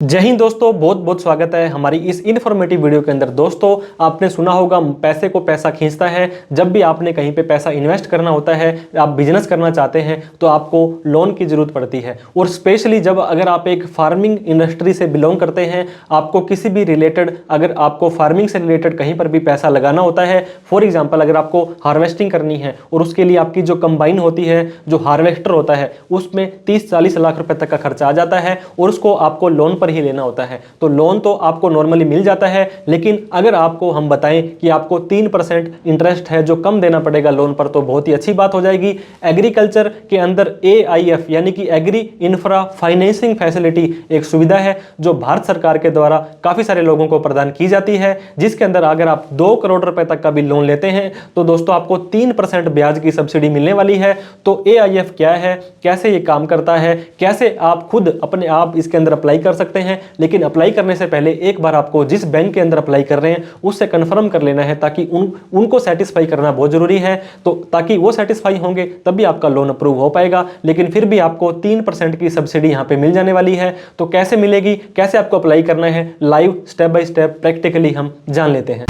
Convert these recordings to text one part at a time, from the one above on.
जय हिंद दोस्तों, बहुत बहुत स्वागत है हमारी इस इन्फॉर्मेटिव वीडियो के अंदर। दोस्तों, आपने सुना होगा पैसे को पैसा खींचता है। जब भी आपने कहीं पे पैसा इन्वेस्ट करना होता है, आप बिजनेस करना चाहते हैं तो आपको लोन की जरूरत पड़ती है। और स्पेशली जब अगर आप एक फार्मिंग इंडस्ट्री से बिलोंग करते हैं, आपको किसी भी रिलेटेड अगर आपको फार्मिंग से रिलेटेड कहीं पर भी पैसा लगाना होता है, फॉर एग्जाम्पल अगर आपको हार्वेस्टिंग करनी है और उसके लिए आपकी जो कंबाइन होती है, जो हार्वेस्टर होता है, उसमें 30-40 लाख रुपए तक का खर्चा आ जाता है और उसको आपको लोन पर ही लेना होता है। तो लोन तो आपको नॉर्मली मिल जाता है, लेकिन अगर आपको हम बताएं कि आपको 3% इंटरेस्ट है जो कम देना पड़ेगा लोन पर, तो बहुत ही अच्छी बात हो जाएगी। एग्रीकल्चर के अंदर AIF यानी कि एग्री इंफ्रा फाइनेंसिंग फैसिलिटी एक सुविधा है जो भारत सरकार के द्वारा काफी सारे लोगों को प्रदान की जाती है, जिसके अंदर अगर आप 2 करोड़ रुपए तक का भी लोन लेते हैं तो दोस्तों आपको 3% ब्याज की सब्सिडी मिलने वाली है। तो AIF क्या है, कैसे ये काम करता है, कैसे आप खुद अपने आप इसके अंदर अप्लाई कर सकते हैं, लेकिन अप्लाई करने से पहले एक बार आपको जिस बैंक के अंदर अप्लाई कर रहे हैं उससे कंफर्म कर लेना है, ताकि उनको सेटिस्फाई करना बहुत जरूरी है। तो ताकि वो सेटिस्फाई होंगे तभी आपका लोन अप्रूव हो पाएगा। लेकिन फिर भी आपको 3% की सब्सिडी यहां पे मिल जाने वाली है। तो कैसे मिलेगी, कैसे आपको अप्लाई करना है, live step by step practically हम जान लेते हैं।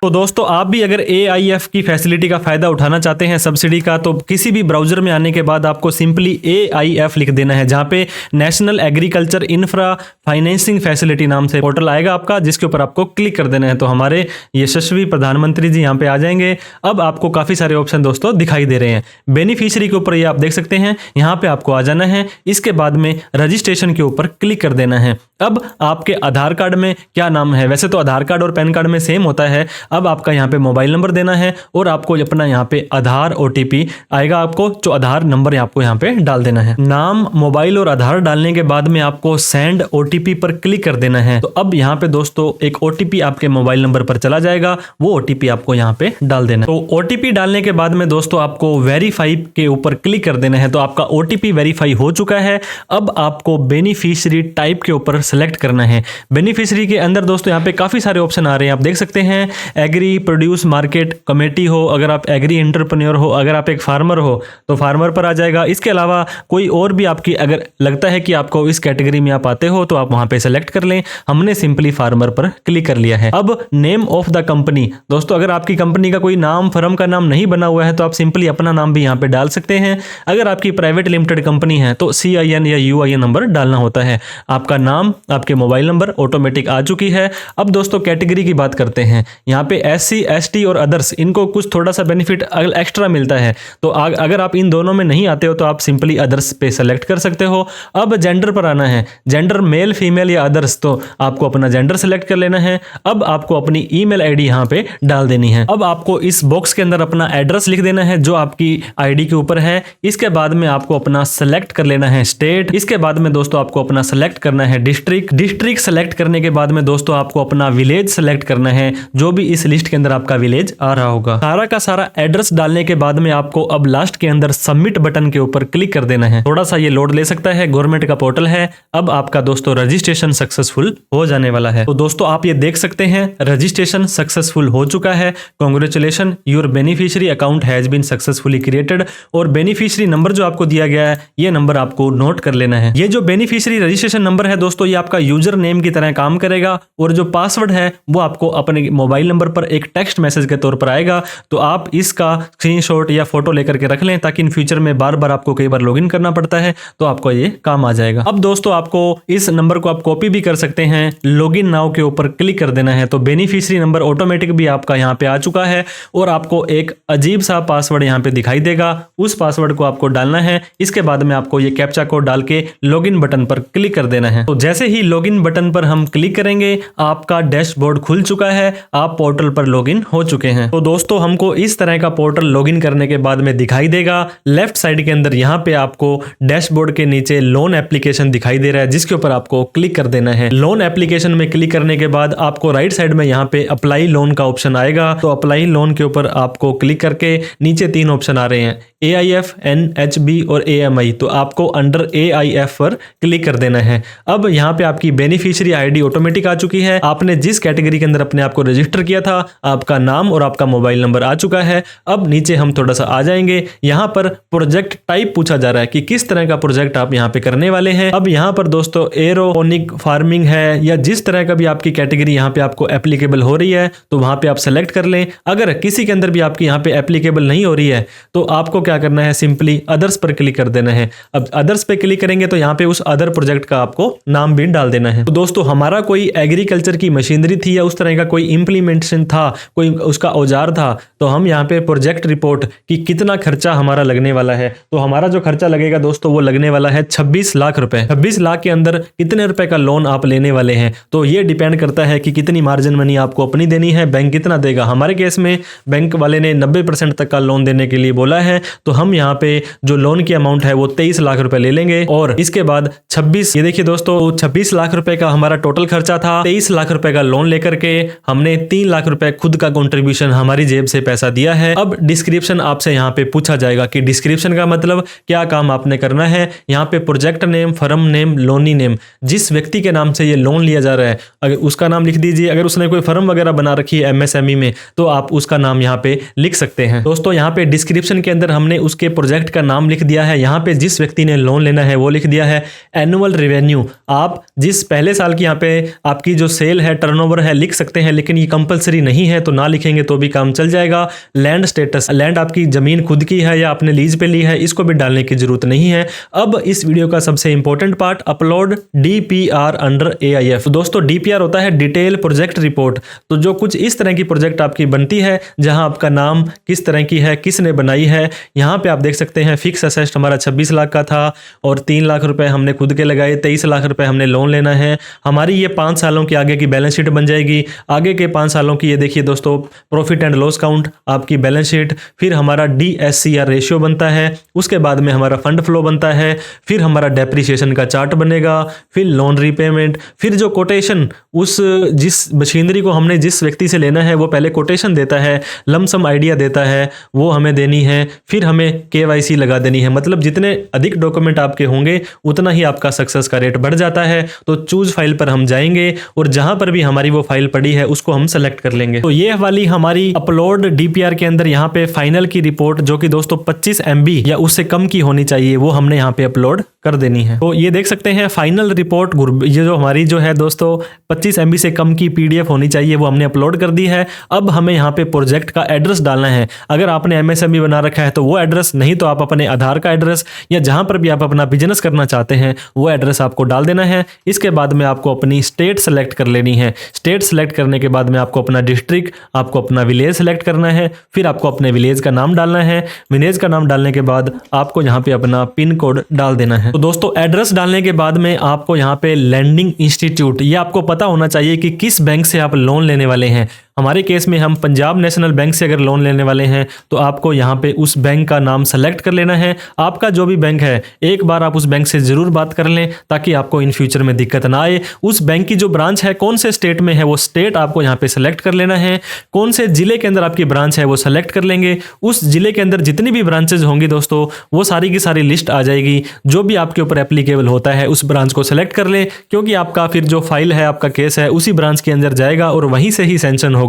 तो दोस्तों, आप भी अगर AIF की फैसिलिटी का फायदा उठाना चाहते हैं सब्सिडी का, तो किसी भी ब्राउजर में आने के बाद आपको सिंपली AIF लिख देना है, जहां पे national agriculture infra financing facility नाम से पोर्टल आएगा आपका, जिसके ऊपर आपको क्लिक कर देना है। तो हमारे यशस्वी प्रधानमंत्री जी यहां पे आ जाएंगे। अब आपको काफी सारे ऑप्शन दोस्तों दिखाई दे रहे हैं। बेनिफिशियरी के ऊपर ये आप देख सकते हैं, यहां पे आपको आ जाना है। इसके बाद में रजिस्ट्रेशन के ऊपर क्लिक कर देना है। अब आपके आधार कार्ड में क्या नाम है, वैसे तो आधार कार्ड और पैन कार्ड में सेम होता है। अब आपका यहाँ पे मोबाइल नंबर देना है और आपको अपना यहाँ पे आधार OTP आएगा, आपको जो आधार नंबर आपको यहाँ पे डाल देना है। नाम, मोबाइल और आधार डालने के बाद में आपको सेंड OTP पर क्लिक कर देना है। तो अब यहाँ पे दोस्तों एक OTP आपके मोबाइल नंबर पर चला जाएगा, वो OTP आपको यहाँ पे डाल देना है। तो OTP डालने के बाद में दोस्तों आपको वेरीफाई के ऊपर क्लिक कर देना है। तो आपका OTP वेरीफाई हो चुका है। अब आपको बेनिफिशियरी टाइप के ऊपर सेलेक्ट करना है। बेनिफिशियरी के अंदर दोस्तों यहाँ पे काफी सारे ऑप्शन आ रहे हैं, आप देख सकते हैं। एग्री प्रोड्यूस मार्केट कमेटी हो, अगर आप एग्री एंटरप्रेन्योर हो, अगर आप एक फार्मर हो तो फार्मर पर आ जाएगा। इसके अलावा कोई और भी आपकी अगर लगता है कि आपको इस कैटेगरी में आप आते हो तो आप वहां पे सेलेक्ट कर लें। हमने सिंपली फार्मर पर क्लिक कर लिया है। अब नेम ऑफ द कंपनी, दोस्तों अगर आपकी कंपनी का कोई नाम, फर्म का नाम नहीं बना हुआ है तो आप सिंपली अपना नाम भी यहाँ पे डाल सकते हैं। अगर आपकी प्राइवेट लिमिटेड कंपनी है तो CIN या UIN नंबर डालना होता है। आपका नाम, आपके मोबाइल नंबर ऑटोमेटिक आ चुकी है। अब दोस्तों कैटेगरी की बात करते हैं। यहाँ पे SC ST और अदर्स, इनको कुछ थोड़ा सा बेनिफिट एक्स्ट्रा मिलता है। तो अगर आप इन दोनों में नहीं आते हो तो आप सिंपली अदर्स पे सेलेक्ट कर सकते हो। अब जेंडर पर आना है, जेंडर मेल, फीमेल या अदर्स, तो आपको अपना जेंडर सेलेक्ट कर लेना है। अब आपको अपनी ईमेल ID यहाँ पे डाल देनी है। अब आपको इस बॉक्स के अंदर अपना एड्रेस लिख देना है जो आपकी ID के ऊपर है। इसके बाद में आपको अपना सेलेक्ट कर लेना है स्टेट। इसके बाद में दोस्तों आपको अपना सेलेक्ट करना है डिस्ट्रिक्ट सेलेक्ट करने के बाद में दोस्तों आपको अपना विलेज सेलेक्ट करना है, जो भी इस लिस्ट के अंदर आपका विलेज आ रहा होगा। सारा का सारा एड्रेस डालने के बाद में आपको अब लास्ट के अंदर सबमिट बटन के ऊपर क्लिक कर देना है। थोड़ा सा ये लोड ले सकता है, गवर्नमेंट का पोर्टल है। अब आपका दोस्तों रजिस्ट्रेशन सक्सेसफुल हो जाने वाला है। तो दोस्तों आप ये देख सकते हैं रजिस्ट्रेशन सक्सेसफुल हो चुका है। Congratulation, your beneficiary account has been successfully created. और बेनिफिशियरी नंबर जो आपको दिया गया है, ये नंबर आपको नोट कर लेना है। ये जो बेनिफिशियरी रजिस्ट्रेशन नंबर है दोस्तों, ये आपका यूजर नेम की तरह काम करेगा और जो पासवर्ड है वो आपको अपने मोबाइल नंबर पर एक टेक्स्ट मैसेज के तौर पर आएगा। तो आप इसका स्क्रीनशॉट या फोटो लेकर के रख लें, ताकि इन फ्यूचर में बार बार आपको कई बार लॉगिन करना पड़ता है तो आपको ये काम आ जाएगा। अब दोस्तों आपको इस नंबर को आप कॉपी भी कर सकते हैं, लॉगिन नाउ के ऊपर क्लिक कर देना है। तो बेनिफिशियरी नंबर ऑटोमेटिक भी आपका यहाँ पे आ चुका है और आपको एक अजीब सा पासवर्ड यहाँ पे दिखाई देगा। उस पासवर्ड को आपको डालना है। इसके बाद में आपको ये कैप्चा कोड डाल के लॉगिन बटन पर क्लिक कर देना है। तो जैसे ही लॉगिन बटन पर हम क्लिक करेंगे, आपका डैशबोर्ड खुल चुका है, आप पोर्टल पर लॉगिन हो चुके हैं। तो दोस्तों हमको इस तरह का पोर्टल लॉगिन करने के बाद में दिखाई देगा। लेफ्ट साइड के अंदर यहाँ पे आपको डैशबोर्ड के नीचे लोन एप्लीकेशन दिखाई दे रहा है, जिसके ऊपर आपको क्लिक कर देना है। लोन एप्लीकेशन में क्लिक करने के बाद आपको राइट साइड में यहाँ पे अप्लाई लोन का ऑप्शन आएगा। तो अप्लाई लोन के ऊपर आपको क्लिक करके नीचे 3 ऑप्शन आ रहे हैं, AIF, NHB और AMI। तो आपको अंडर AIF पर क्लिक कर देना है। अब यहाँ पे आपकी बेनिफिशियरी आईडी ऑटोमेटिक आ चुकी है। आपने जिस कैटेगरी के अंदर अपने आप को रजिस्टर किया था, आपका नाम और आपका मोबाइल नंबर आ चुका है। अब नीचे हम थोड़ा सा आ जाएंगे, यहाँ पर प्रोजेक्ट टाइप पूछा जा रहा है कि किस तरह का प्रोजेक्ट आप यहाँ पे करने वाले हैं। अब यहाँ पर दोस्तों एरोपोनिक फार्मिंग है या जिस तरह का भी आपकी कैटेगरी यहाँ पे आपको एप्लीकेबल हो रही है तो वहां पे आप सेलेक्ट कर लें। अगर किसी के अंदर भी आपकी यहाँ पे एप्लीकेबल नहीं हो रही है तो आपको क्या करना है, सिंपली अदर्स पर क्लिक कर देना है। अब अदर्स पे क्लिक करेंगे तो यहाँ पे उस अदर प्रोजेक्ट का आपको नाम भी डाल देना है। तो दोस्तों हमारा कोई एग्रीकल्चर की मशीनरी थी या उस तरह का कोई इंप्लीमेंटेशन था, कोई उसका औजार था, तो हम यहाँ पे प्रोजेक्ट रिपोर्ट कि कितना खर्चा हमारा लगने वाला है, तो हमारा जो खर्चा लगेगा दोस्तों वो लगने वाला है 26 लाख रुपए। 26 लाख के अंदर कितने रुपए का लोन आप लेने वाले हैं तो ये डिपेंड करता है कि कितनी मार्जिन मनी आपको अपनी देनी है, बैंक कितना देगा। हमारे केस में बैंक वाले ने 90% तक का लोन देने के लिए बोला है, तो हम यहाँ पे जो लोन की अमाउंट है वो 23 लाख रुपए ले लेंगे और इसके बाद 26, ये देखिए दोस्तों 26 लाख रुपए का हमारा टोटल खर्चा था। 23 लाख रुपए का लोन लेकर के हमने 3 लाख रुपए खुद का कंट्रीब्यूशन हमारी जेब से पैसा दिया है। अब डिस्क्रिप्शन आपसे यहाँ पे पूछा जाएगा कि डिस्क्रिप्शन का मतलब क्या काम आपने करना है। यहाँ पे project name, firm name, Loni name, जिस व्यक्ति के नाम से ये लोन लिया जा रहा है अगर उसका नाम लिख दीजिए। अगर उसने कोई फर्म वगैरह बना रखी है एमएसएमई में तो आप उसका नाम यहाँ पे लिख सकते हैं। दोस्तों यहाँ पे डिस्क्रिप्शन के अंदर हमने उसके प्रोजेक्ट का नाम लिख दिया है। यहाँ पे जिस व्यक्ति ने लोन लेना है वो लिख दिया है। एनुअल रेवेन्यू, आप जिस पहले साल की यहाँ पे आपकी जो सेल है, टर्नओवर है, लिख सकते हैं, लेकिन ये कंपलसरी नहीं है तो ना लिखेंगे तो भी काम चल जाएगा। लैंड स्टेटस, लैंड आपकी जमीन खुद की है या आपने लीज पे ली है, इसको भी डालने की जरूरत नहीं है। अब इस वीडियो का सबसे important part, upload DPR under AIF. दोस्तों डीपीआर होता है डिटेल प्रोजेक्ट रिपोर्ट। तो जो कुछ इस तरह की प्रोजेक्ट आपकी बनती है जहां आपका नाम किस तरह की है, किसने बनाई है, यहाँ पे आप देख सकते हैं फिक्स असेट हमारा 26 लाख का था और 3 लाख रुपए हमने खुद के लगाए, 23 लाख रुपए हमने लोन लेना है। हमारी ये 5 सालों की आगे की बैलेंस शीट बन जाएगी। आगे के 5 सालों की ये देखिए दोस्तों प्रॉफिट एंड लॉस काउंट, आपकी बैलेंस शीट, फिर हमारा DSCR रेशियो बनता है, उसके बाद में हमारा फंड फ्लो बनता है, फिर हमारा डेप्रिसिएशन का चार्ट बनेगा, फिर लोन रीपेमेंट, फिर जो कोटेशन, उस जिस मशीनरी को हमने जिस व्यक्ति से लेना है वो पहले कोटेशन देता है, लमसम आइडिया देता है, वो हमें देनी है, फिर हमें KYC लगा देनी है। मतलब जितने अधिक डॉक्यूमेंट आपके होंगे उतना ही आपका सक्सेस का रेट बढ़ जाता है। तो चूज फाइल पर हम जाएंगे और जहां पर भी हमारी वो फाइल पड़ी है उसको हम सेलेक्ट कर लेंगे। तो ये वाली हमारी अपलोड डीपीआर के अंदर यहाँ पे फाइनल की रिपोर्ट जो कि दोस्तों 25 MB या उससे कम की होनी चाहिए वो हमने यहाँ पे अपलोड कर देनी है। तो ये देख सकते हैं फाइनल रिपोर्ट, ये जो हमारी जो है दोस्तों 25 MB से कम की PDF होनी चाहिए वो हमने अपलोड कर दी है। अब हमें यहाँ पे प्रोजेक्ट का एड्रेस डालना है। अगर आपने MSME बना रखा है तो वो एड्रेस, नहीं तो आप अपने आधार का एड्रेस या जहां पर भी आप अपना बिजनेस करना चाहते हैं वो एड्रेस आपको डाल देना है। इसके बाद में आपको अपनी स्टेट सेलेक्ट कर लेनी है। स्टेट सेलेक्ट करने के बाद में आपको अपना डिस्ट्रिक्ट, आपको अपना विलेज सेलेक्ट करना है, फिर आपको अपने विलेज का नाम डालना है। विलेज का नाम डालने के बाद आपको यहाँ पे अपना पिन कोड डाल देना है। तो दोस्तों एड्रेस डालने के बाद में आपको यहाँ पे लैंडिंग इंस्टीट्यूट, ये आपको पता होना चाहिए कि किस बैंक से आप लोन लेने वाले हैं। हमारे केस में हम पंजाब नेशनल बैंक से अगर लोन लेने वाले हैं तो आपको यहाँ पे उस बैंक का नाम सेलेक्ट कर लेना है। आपका जो भी बैंक है एक बार आप उस बैंक से जरूर बात कर लें ताकि आपको इन फ्यूचर में दिक्कत ना आए। उस बैंक की जो ब्रांच है कौन से स्टेट में है वो स्टेट आपको यहाँ पे सेलेक्ट कर लेना है। कौन से जिले के अंदर आपकी ब्रांच है वो सेलेक्ट कर लेंगे। उस जिले के अंदर जितनी भी ब्रांचेज होंगी दोस्तों वो सारी की सारी लिस्ट आ जाएगी। जो भी आपके ऊपर एप्लीकेबल होता है उस ब्रांच को सेलेक्ट कर लें, क्योंकि आपका फिर जो फाइल है, आपका केस है, उसी ब्रांच के अंदर जाएगा और वहीं से ही सेंक्शन होगा।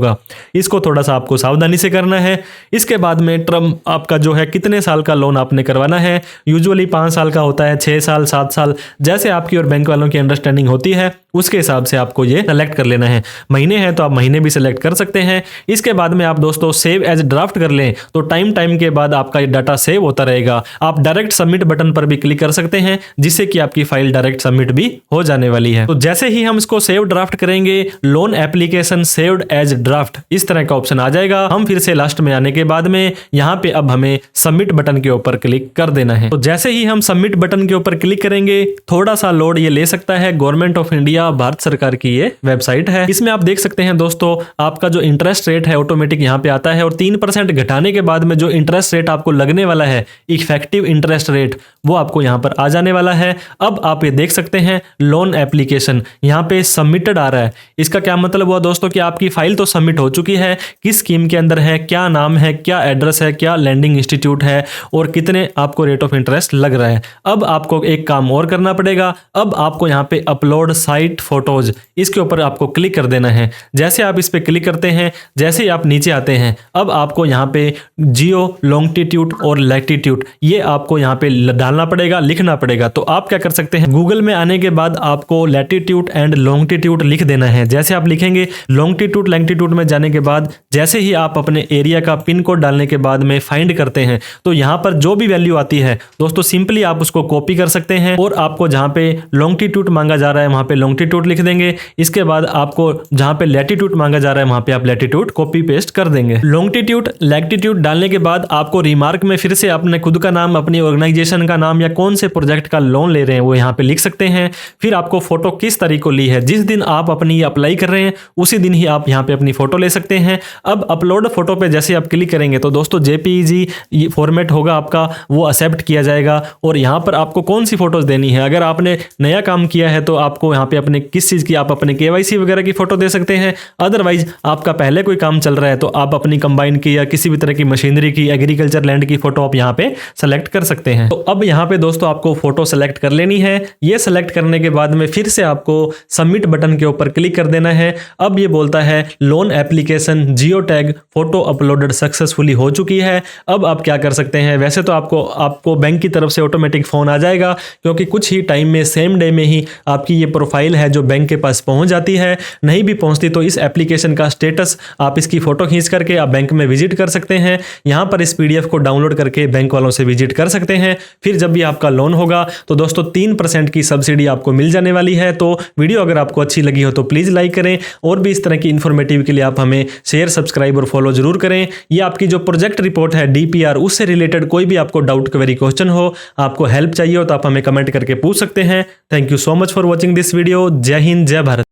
इसको थोड़ा सा आपको सावधानी से करना है। इसके बाद में टर्म आपका जो है कितने साल का लोन आपने करवाना है। यूजुअली 5 साल का होता है, 6 साल, 7 साल, जैसे आपकी और बैंक वालों की अंडरस्टैंडिंग होती है उसके हिसाब से आपको ये सेलेक्ट कर लेना है। महीने हैं तो आप महीने भी सेलेक्ट कर सकते हैं। इसके बाद में आप दोस्तों सेव एज ड्राफ्ट कर लें तो टाइम के बाद आपका ये डाटा सेव होता रहेगा। आप डायरेक्ट सबमिट बटन पर भी क्लिक कर सकते हैं जिससे कि आपकी फाइल डायरेक्ट सबमिट भी हो जाने वाली है। तो जैसे ही हम इसको सेव ड्राफ्ट करेंगे, loan application saved as draft, इस तरह का ऑप्शन आ जाएगा। हम फिर से लास्ट में आने के बाद में यहाँ पे अब हमें सबमिट बटन के ऊपर क्लिक कर देना है। तो जैसे ही हम सबमिट बटन के ऊपर क्लिक करेंगे थोड़ा सा लोड ये ले सकता है। गवर्नमेंट ऑफ इंडिया, भारत सरकार की ये वेबसाइट है। इसमें आप देख सकते हैं दोस्तों आपका जो इंटरेस्ट रेट है ऑटोमेटिक यहाँ पे आता है और 3% घटाने के बाद में जो इंटरेस्ट रेट आपको लगने वाला है, इफेक्टिव इंटरेस्ट रेट, वो आपको यहाँ पर आ जाने वाला है। अब आप ये देख सकते हैं लोन एप्लीकेशन यहाँ पे सबमिटेड आ रहा है। इसका क्या मतलब हुआ दोस्तों कि आपकी फाइल तो सबमिट हो चुकी है, किस स्कीम के अंदर है, क्या नाम है, क्या एड्रेस है, क्या लैंडिंग इंस्टीट्यूट है और कितने आपको रेट ऑफ इंटरेस्ट लग रहा है। अब आपको एक काम और करना पड़ेगा। अब आपको यहाँ पे अपलोड साइट फोटोज, इसके ऊपर आपको क्लिक कर देना है। जैसे आप इस पे क्लिक करते हैं, जैसे ही आप नीचे आते हैं, अब आपको यहाँ पे जियो, लॉन्गिट्यूड और लैटिट्यूड ये आपको यहाँ पे डालना पड़ेगा, लिखना पड़ेगा। तो आप क्या कर सकते हैं, गूगल में आने के बाद आपको लैटिट्यूड एंड लॉन्गिट्यूड लिख देना है। जैसे आप लिखेंगे लॉन्गिट्यूड लैटिट्यूड में जाने के बाद जैसे ही आप अपने एरिया का पिन कोड डालने के बाद में फाइंड करते हैं, तो यहाँ पर जो भी वैल्यू आती है दोस्तों सिंपली आप उसको कॉपी कर सकते हैं और आपको जहाँ पे लॉन्गिट्यूड मांगा जा रहा है वहाँ पे लॉन्गिट्यूड लिख देंगे। इसके बाद आपको जहाँ पे लैटिट्यूड मांगा जा रहा है वहाँ पे आप लैटिट्यूड कॉपी पेस्ट कर देंगे। लॉन्गिट्यूड लैटिट्यूड डालने के बाद आपको रिमार्क में फिर से अपने खुद का नाम, अपनी ऑर्गेनाइजेशन का नाम या कौन से प्रोजेक्ट का लोन ले रहे हैं वो यहाँ पे लिख सकते हैं। फिर आपको फोटो किस तारीख को ली है, जिस दिन आप अपनी अप्लाई कर रहे हैं उसी दिन ही आप यहाँ पे अपनी फोटो ले सकते हैं। अब अपलोड फोटो पे जैसे आप क्लिक करेंगे तो दोस्तों JPEG फॉर्मेट होगा आपका, वो एक्सेप्ट किया जाएगा और यहाँ पर आपको कौन सी फोटोज देनी है। अगर आपने नया काम किया है तो आपको यहाँ पे अपने किस चीज़ की, आप अपने KYC वगैरह की फोटो दे सकते हैं। अदरवाइज आपका पहले कोई काम चल रहा है तो आप अपनी कंबाइन की या किसी भी तरह की मशीनरी की, एग्रीकल्चर लैंड की फोटो आप यहाँ पे सेलेक्ट कर सकते हैं। तो अब यहाँ पे दोस्तों आपको फोटो सेलेक्ट कर लेनी है। ये सेलेक्ट करने के बाद में फिर से आपको सबमिट बटन के ऊपर क्लिक कर देना है। अब ये बोलता है loan application geo tag photo uploaded successfully हो चुकी है। अब आप क्या कर सकते हैं, वैसे तो आपको बैंक की तरफ से ऑटोमेटिक फोन आ जाएगा, क्योंकि कुछ ही टाइम में, सेम डे में ही आपकी ये प्रोफाइल है जो बैंक के पास पहुंच जाती है। नहीं भी पहुंचती तो इस एप्लीकेशन का स्टेटस आप इसकी फोटो खींच करके आप बैंक में विजिट कर सकते हैं। यहाँ पर इस PDF को डाउनलोड करके बैंक वालों से विजिट कर सकते हैं। फिर जब भी आपका लोन होगा तो दोस्तों 3% की सब्सिडी आपको मिल जाने वाली है। तो वीडियो अगर आपको अच्छी लगी हो तो प्लीज़ लाइक करें और भी इस तरह की इन्फॉर्मेटिव के लिए आप हमें शेयर, सब्सक्राइब और फॉलो जरूर करें। ये आपकी जो प्रोजेक्ट रिपोर्ट है DPR, उससे रिलेटेड कोई भी आपको डाउट, क्वेरी, क्वेश्चन हो, आपको हेल्प चाहिए हो तो आप हमें कमेंट करके पूछ सकते हैं। Thank you so much for watching this video. जय हिंद, जय भारत।